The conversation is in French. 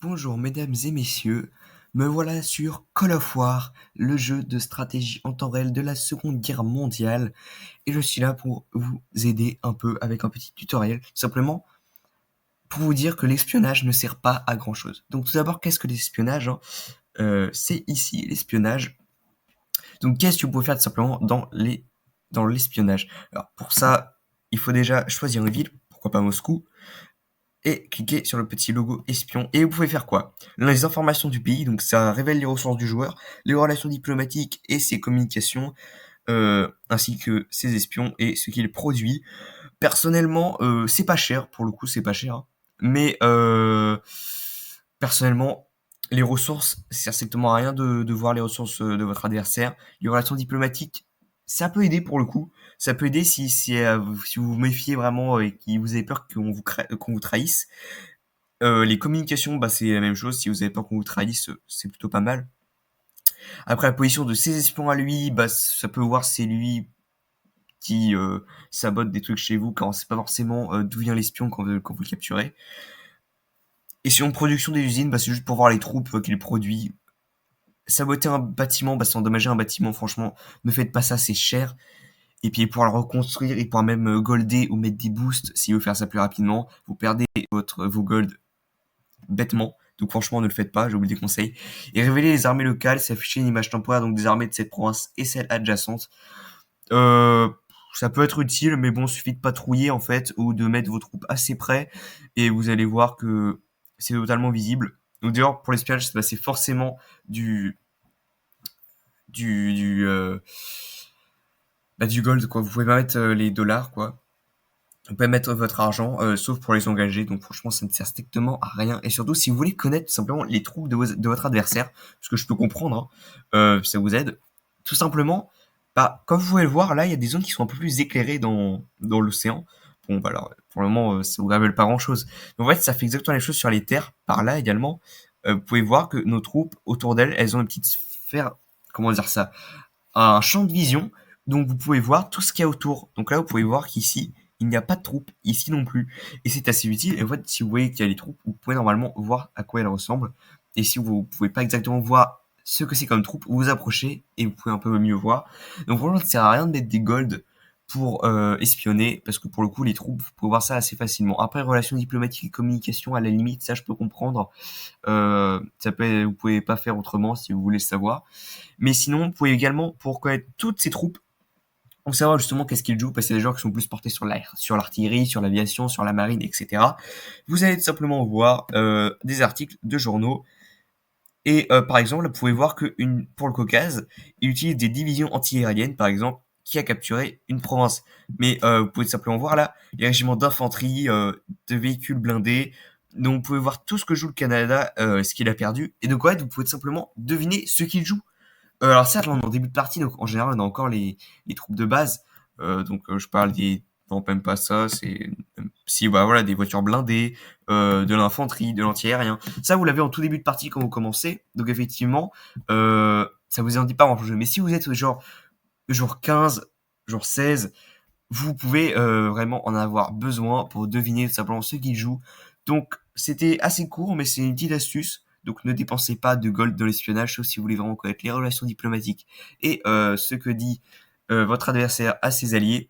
Bonjour mesdames et messieurs, me voilà sur Call of War, le jeu de stratégie en temps réel de la Seconde Guerre mondiale, et je suis là pour vous aider un peu avec un petit tutoriel, simplement pour vous dire que l'espionnage ne sert pas à grand chose. Donc tout d'abord, qu'est-ce que l'espionnage, hein? C'est ici l'espionnage. Donc qu'est-ce que vous pouvez faire tout simplement dans l'espionnage? Alors pour ça, il faut déjà choisir une ville, pourquoi pas Moscou, et cliquez sur le petit logo espion. Et vous pouvez faire quoi? Les informations du pays, donc ça révèle les ressources du joueur, les relations diplomatiques et ses communications, ainsi que ses espions et ce qu'il produit. Personnellement, c'est pas cher, pour le coup, c'est pas cher, hein. Mais personnellement, les ressources, ça sert strictement à rien de voir les ressources de votre adversaire. Les relations diplomatiques, ça peut aider pour le coup. Ça peut aider si vous vous méfiez vraiment et que vous avez peur qu'on vous trahisse. Les communications, bah, c'est la même chose. Si vous avez peur qu'on vous trahisse, c'est plutôt pas mal. Après, la position de ses espions à lui, bah, ça peut voir c'est lui qui sabote des trucs chez vous quand on sait pas forcément d'où vient l'espion quand vous le capturez. Et sinon, production des usines, bah, c'est juste pour voir les troupes qu'il produit. Saboter un bâtiment, bah, c'est endommager un bâtiment, franchement, ne faites pas ça, c'est cher. Et puis, pour le reconstruire, il pourra même golder ou mettre des boosts si vous faire ça plus rapidement. Vous perdez vos golds bêtement. Donc franchement, ne le faites pas, je vous le déconseille. Et révéler les armées locales, c'est afficher une image temporaire donc des armées de cette province et celles adjacentes. Euh, Ça peut être utile, mais bon, il suffit de patrouiller en fait, ou de mettre vos troupes assez près, et vous allez voir que c'est totalement visible. Donc d'ailleurs, pour l'espionnage, c'est forcément du du du euh, du gold quoi. Vous pouvez pas mettre les dollars quoi. Vous pouvez mettre votre argent, sauf pour les engager. Donc franchement, ça ne sert strictement à rien. Et surtout, si vous voulez connaître tout simplement les troupes de votre adversaire, ce que je peux comprendre, hein, ça vous aide. Tout simplement, bah, comme vous pouvez le voir, là, il y a des zones qui sont un peu plus éclairées dans l'océan. Bon, bah alors, pour le moment, ça vous révèle pas grand-chose. Mais en fait, ça fait exactement les choses sur les terres. Par là également, vous pouvez voir que nos troupes, autour d'elles, elles ont une petite sphère, comment dire ça, un champ de vision, donc vous pouvez voir tout ce qu'il y a autour. Donc là, vous pouvez voir qu'ici, il n'y a pas de troupes, ici non plus. Et c'est assez utile. Et en fait, si vous voyez qu'il y a les troupes, vous pouvez normalement voir à quoi elles ressemblent. Et si vous ne pouvez pas exactement voir ce que c'est comme troupe, vous vous approchez et vous pouvez un peu mieux voir. Donc franchement, ça ne sert à rien de mettre des golds pour espionner, parce que pour le coup, les troupes, vous pouvez voir ça assez facilement. Après, relations diplomatiques et communication, à la limite, ça je peux comprendre. Vous pouvez pas faire autrement si vous voulez le savoir. Mais sinon, vous pouvez également, pour connaître toutes ces troupes, pour savoir justement qu'est-ce qu'ils jouent, parce qu'il y a des gens qui sont plus portés sur l'air, sur l'artillerie, sur l'aviation, sur la marine, etc. Vous allez tout simplement voir des articles de journaux. Et par exemple, là, vous pouvez voir pour le Caucase, il utilise des divisions anti-aériennes, par exemple, qui a capturé une province. Mais vous pouvez tout simplement voir là les régiments d'infanterie, de véhicules blindés. Donc vous pouvez voir tout ce que joue le Canada, ce qu'il a perdu. Et donc ouais, vous pouvez tout simplement deviner ce qu'il joue. Alors certes, là, on est en début de partie, donc en général, on a encore les troupes de base. Je parle des... Non, même pas ça, c'est... Si, bah voilà, des voitures blindées, de l'infanterie, de l'anti-aérien. Ça, vous l'avez en tout début de partie quand vous commencez. Donc effectivement, ça vous en dit pas grand chose. Mais si vous êtes genre jour 15, jour 16, vous pouvez vraiment en avoir besoin pour deviner tout simplement ce qu'il joue. Donc c'était assez court, mais c'est une petite astuce. Donc ne dépensez pas de gold dans l'espionnage, sauf si vous voulez vraiment connaître les relations diplomatiques et ce que dit votre adversaire à ses alliés.